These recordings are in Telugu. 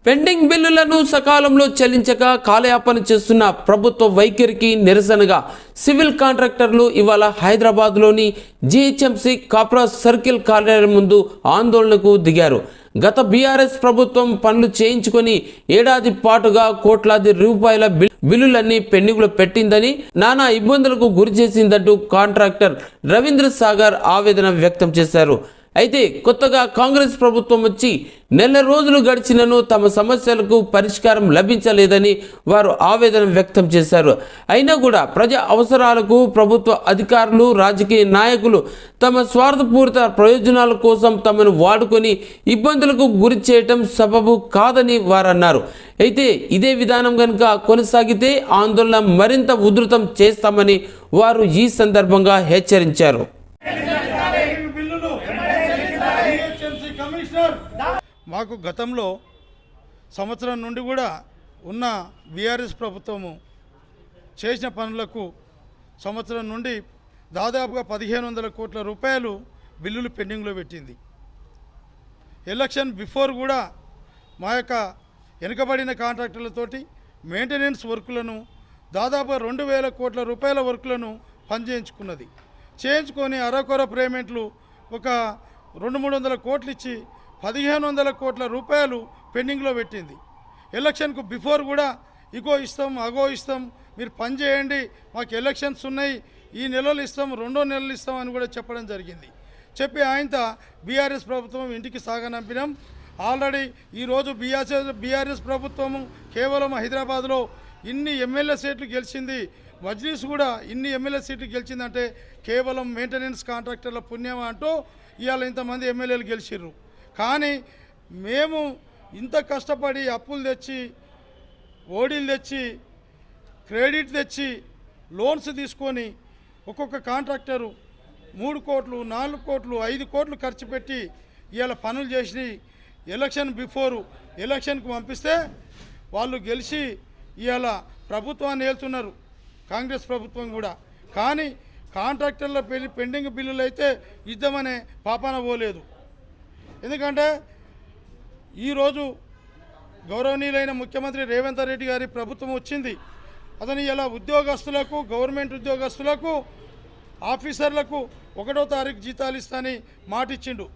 పెండింగ్ బిల్లులను సకాలంలో చెల్లించక కాలయాపన చేస్తున్న ప్రభుత్వ వైఖరికి నిరసనగా సివిల్ కాంట్రాక్టర్లు ఇవాళ హైదరాబాద్లోని జీహెచ్ఎంసీ కాప్రా సర్కిల్ కార్యాలయం ముందు ఆందోళనకు దిగారు. గత బీఆర్ఎస్ ప్రభుత్వం పనులు చేయించుకొని ఏడాది పాటుగా కోట్లాది రూపాయల బిల్లులన్నీ పెండింగ్లో పెట్టిందని, నానా ఇబ్బందులకు గురి చేసిందంటూ కాంట్రాక్టర్ రవీంద్ర సాగర్ ఆవేదన వ్యక్తం చేశారు. అయితే కొత్తగా కాంగ్రెస్ ప్రభుత్వం వచ్చి నెల రోజులు గడిచినను తమ సమస్యలకు పరిష్కారం లభించలేదని వారు ఆవేదన వ్యక్తం చేశారు. అయినా కూడా ప్రజా అవసరాలకు ప్రభుత్వ అధికారులు, రాజకీయ నాయకులు తమ స్వార్థపూరిత ప్రయోజనాల కోసం తమను వాడుకొని ఇబ్బందులకు గురి చేయటం సబబు కాదని వారు అన్నారు. అయితే ఇదే విధానం కనుక కొనసాగితే ఆందోళన మరింత ఉధృతం చేస్తామని వారు ఈ సందర్భంగా హెచ్చరించారు. మాకు గతంలో సంవత్సరం నుండి కూడా ఉన్న బీఆర్ఎస్ ప్రభుత్వము చేసిన పనులకు సంవత్సరం నుండి దాదాపుగా 1500 కోట్ల రూపాయలు బిల్లులు పెండింగ్లో పెట్టింది. ఎలక్షన్ బిఫోర్ కూడా మా యొక్క వెనుకబడిన కాంట్రాక్టర్లతోటి మెయింటెనెన్స్ వర్కులను దాదాపుగా 2000 కోట్ల రూపాయల వర్కులను పనిచేయించుకున్నది. చేయించుకొని అరకొర పేమెంట్లు ఒక 200-300 కోట్లు ఇచ్చి 1500 కోట్ల రూపాయలు పెండింగ్లో పెట్టింది. ఎలక్షన్కు బిఫోర్ కూడా ఇగో ఇస్తాం, అగో ఇస్తాం, మీరు పని చేయండి, మాకు ఎలక్షన్స్ ఉన్నాయి, ఈ నెలలు ఇస్తాం, 2 నెలలు ఇస్తాం అని కూడా చెప్పడం జరిగింది. చెప్పి ఆయనతో బీఆర్ఎస్ ప్రభుత్వం ఇంటికి సాగనంపినాం. ఆల్రెడీ ఈరోజు బీఆర్ఎస్ ప్రభుత్వము కేవలం హైదరాబాద్లో ఇన్ని ఎమ్మెల్యే సీట్లు గెలిచింది, మజ్లిస్ కూడా ఇన్ని ఎమ్మెల్యే సీట్లు గెలిచిందంటే కేవలం మెయింటెనెన్స్ కాంట్రాక్టర్ల పుణ్యం అంటూ ఇవాళ ఇంతమంది ఎమ్మెల్యేలు గెలిచిర్రు. కానీ మేము ఇంత కష్టపడి అప్పులు తెచ్చి, ఓడీలు తెచ్చి, క్రెడిట్ తెచ్చి, లోన్స్ తీసుకొని ఒక్కొక్క కాంట్రాక్టరు 3 కోట్లు, 4 కోట్లు, 5 కోట్లు ఖర్చు పెట్టి ఇవాళ పనులు చేసి ఎలక్షన్ బిఫోరు ఎలక్షన్కు పంపిస్తే వాళ్ళు గెలిచి ఇవాళ ప్రభుత్వాన్ని ఏలుతున్నారు, కాంగ్రెస్ ప్రభుత్వం కూడా. కానీ కాంట్రాక్టర్ల పెండింగ్ బిల్లులు అయితే ఇద్దామనే పాపాన పోలేదు. ఎందుకంటే ఈరోజు గౌరవనీయులైన ముఖ్యమంత్రి రేవంత్ రెడ్డి గారి ప్రభుత్వం వచ్చింది. అతను ఇలా ఉద్యోగస్తులకు, గవర్నమెంట్ ఉద్యోగస్తులకు, ఆఫీసర్లకు 1వ తారీఖు జీతాలు ఇస్తానని మాటిచ్చిండు.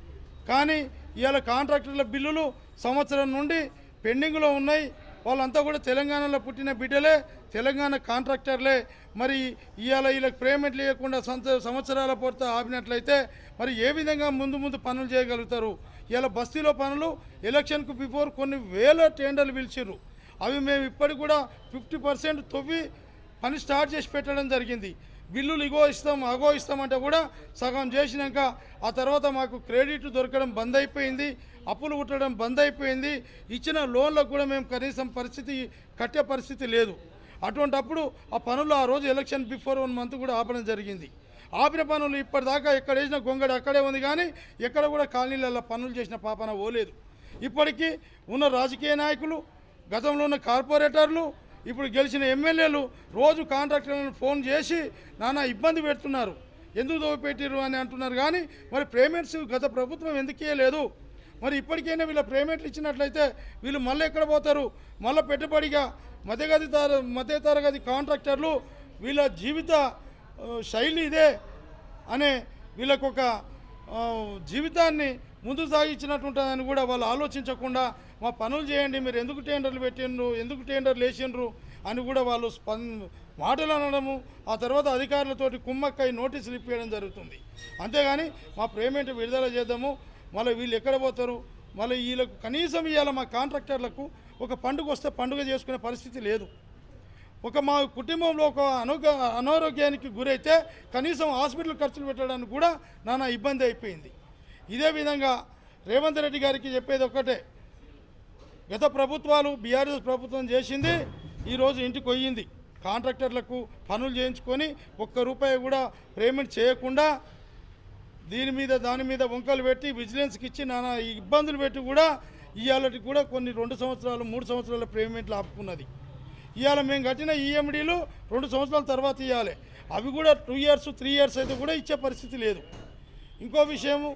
కానీ ఇవాళ కాంట్రాక్టర్ల బిల్లులు సంవత్సరం నుండి పెండింగ్లో ఉన్నాయి. వాళ్ళంతా కూడా తెలంగాణలో పుట్టిన బిడ్డలే, తెలంగాణ కాంట్రాక్టర్లే. మరి ఇవాళ వీళ్ళకి పేమెంట్ లేకుండా సంవత్సరాల పూర్తి ఆపినట్లయితే మరి ఏ విధంగా ముందు పనులు చేయగలుగుతారు? ఇలా బస్తీలో పనులు ఎలక్షన్కు బిఫోర్ కొన్ని వేల టెండర్లు పిలిచిర్రు. అవి మేము ఇప్పటికి కూడా 50% తవ్వి పని స్టార్ట్ చేసి పెట్టడం జరిగింది. బిల్లులు ఇగో ఇస్తాం, అగో ఇస్తామంటే కూడా సగం చేసినాక ఆ తర్వాత మాకు క్రెడిట్ దొరకడం బంద్ అయిపోయింది, అప్పులు కుట్టడం బంద్ అయిపోయింది. ఇచ్చిన లోన్లకు కూడా మేము కనీసం కట్టే పరిస్థితి లేదు. అటువంటప్పుడు ఆ పనులు ఆ రోజు ఎలక్షన్ బిఫోర్ 1 మంత్ కూడా ఆపడం జరిగింది. ఆపిన పనులు ఇప్పటిదాకా ఎక్కడ వేసిన గొంగడి అక్కడే ఉంది, కానీ ఎక్కడ కూడా కాలనీలలో పనులు చేసిన పాపన పోలేదు. ఇప్పటికీ ఉన్న రాజకీయ నాయకులు, గతంలో ఉన్న కార్పొరేటర్లు, ఇప్పుడు గెలిచిన ఎమ్మెల్యేలు రోజు కాంట్రాక్టర్లను ఫోన్ చేసి నానా ఇబ్బంది పెడుతున్నారు. ఎందుకు దోపెట్టిరు అని అంటున్నారు. కానీ మరి పేమెంట్స్ గత ప్రభుత్వం ఎందుకు ఇవ్వలేదు? మరి ఇప్పటికైనా వీళ్ళ పేమెంట్లు ఇచ్చినట్లయితే వీళ్ళు మళ్ళీ ఎక్కడ పోతారు? మళ్ళీ పెట్టుబడిగా మధ్య తరగతి కాంట్రాక్టర్లు వీళ్ళ జీవిత శైలి ఇదే అనే వీళ్ళకు ఒక జీవితాన్ని ముందు సాగించినట్టు ఉంటుందని కూడా వాళ్ళు ఆలోచించకుండా మా పనులు చేయండి, మీరు ఎందుకు టెండర్లు పెట్టిండ్రు, ఎందుకు టెండర్లు వేసిండ్రు అని కూడా వాళ్ళు మాటలు అనడము, ఆ తర్వాత అధికారులతోటి కుమ్మక్కై నోటీసులు ఇప్పించడం జరుగుతుంది. అంతేగాని మా పేమెంట్ విడుదల చేద్దాము, మళ్ళీ వీళ్ళు ఎక్కడ పోతారు, మళ్ళీ వీళ్ళకు కనీసం ఇవాళ మా కాంట్రాక్టర్లకు ఒక పండుగ వస్తే పండుగ చేసుకునే పరిస్థితి లేదు. మా కుటుంబంలో ఒక అనారోగ్యానికి గురైతే కనీసం హాస్పిటల్ ఖర్చులు పెట్టడానికి కూడా నానా ఇబ్బంది అయిపోయింది. ఇదే విధంగా రేవంత్ రెడ్డి గారికి చెప్పేది ఒక్కటే, గత ప్రభుత్వాలు బీఆర్ఎస్ ప్రభుత్వం చేసింది ఈరోజు ఇంటికి పోయింది. కాంట్రాక్టర్లకు పనులు చేయించుకొని 1 రూపాయి కూడా పేమెంట్ చేయకుండా దాని మీద వంకలు పెట్టి విజిలెన్స్కి ఇచ్చి నానా ఇబ్బందులు పెట్టి కూడా ఇవాళకి కూడా కొన్ని 2 సంవత్సరాలు 3 సంవత్సరాల పేమెంట్లు ఆపుకున్నది. ఇవాళ మేము కట్టిన ఈఎండీలు 2 సంవత్సరాల తర్వాత ఇవ్వాలి, అవి కూడా 2 ఇయర్స్ 3 ఇయర్స్ అయితే కూడా ఇచ్చే పరిస్థితి లేదు. ఇంకో విషయము,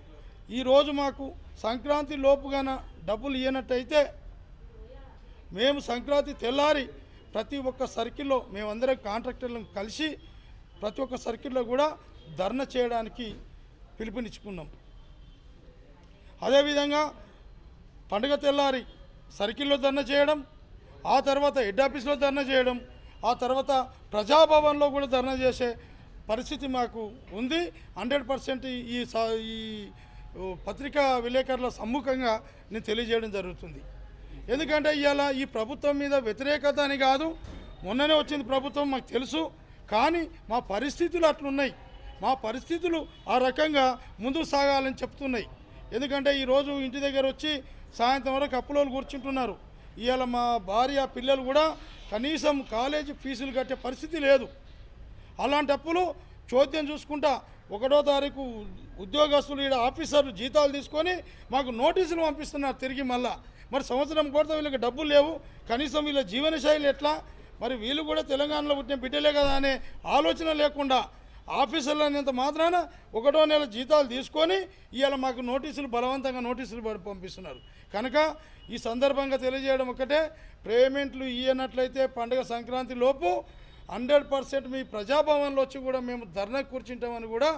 ఈరోజు మాకు సంక్రాంతి లోపుగాన డబ్బులు ఇవ్వనట్టయితే మేము సంక్రాంతి తెల్లారి ప్రతి ఒక్క సర్కిల్లో మేమందరం కాంట్రాక్టర్లను కలిసి ప్రతి ఒక్క సర్కిల్లో కూడా ధర్నా చేయడానికి పిలుపునిచ్చుకున్నాం. అదేవిధంగా పండుగ తెల్లారి సర్కిల్లో ధర్నా చేయడం, ఆ తర్వాత హెడ్ ఆఫీస్లో ధర్నా చేయడం, ఆ తర్వాత ప్రజాభవన్లో కూడా ధర్నా చేసే పరిస్థితి మాకు ఉంది. 100% ఈ పత్రికా విలేకరుల సమ్ముఖంగా నేను తెలియజేయడం జరుగుతుంది. ఎందుకంటే ఇవాళ ఈ ప్రభుత్వం మీద వ్యతిరేకత అని కాదు, మొన్ననే వచ్చింది ప్రభుత్వం మాకు తెలుసు, కానీ మా పరిస్థితులు అట్లున్నాయి. మా పరిస్థితులు ఆ రకంగా ముందుకు సాగాలని చెప్తున్నాయి. ఎందుకంటే ఈరోజు ఇంటి దగ్గర వచ్చి సాయంత్రం వరకు అప్పులోలు కూర్చుంటున్నారు. ఇవాళ మా భార్య పిల్లలు కూడా కనీసం కాలేజీ ఫీజులు కట్టే పరిస్థితి లేదు. అలాంటప్పుడు చోద్యం చూసుకుంటా 1వ తారీఖు ఉద్యోగస్తులు ఈడ ఆఫీసర్లు జీతాలు తీసుకొని మాకు నోటీసులు పంపిస్తున్నారు తిరిగి మళ్ళా. మరి సంవత్సరం కూడా వీళ్ళకి డబ్బులు లేవు, కనీసం వీళ్ళ జీవనశైలి ఎట్లా? మరి వీళ్ళు కూడా తెలంగాణలో పుట్టిన బిడ్డలే కదా అనే ఆలోచన లేకుండా ఆఫీసర్లు అనేంత మాత్రాన 1వ నెల జీతాలు తీసుకొని ఇవాళ మాకు నోటీసులు బలవంతంగా నోటీసులు పంపిస్తున్నారు. కనుక ఈ సందర్భంగా తెలియజేయడం ఒకటే, పేమెంట్లు ఇయ్యనట్లయితే పండుగ సంక్రాంతి లోపు 100% మీ ప్రజాభవన్లో వచ్చి కూడా మేము ధర్నా కూర్చుంటామని కూడా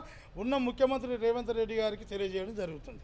ఉన్న ముఖ్యమంత్రి రేవంత్ రెడ్డి గారికి తెలియజేయడం జరుగుతుంది.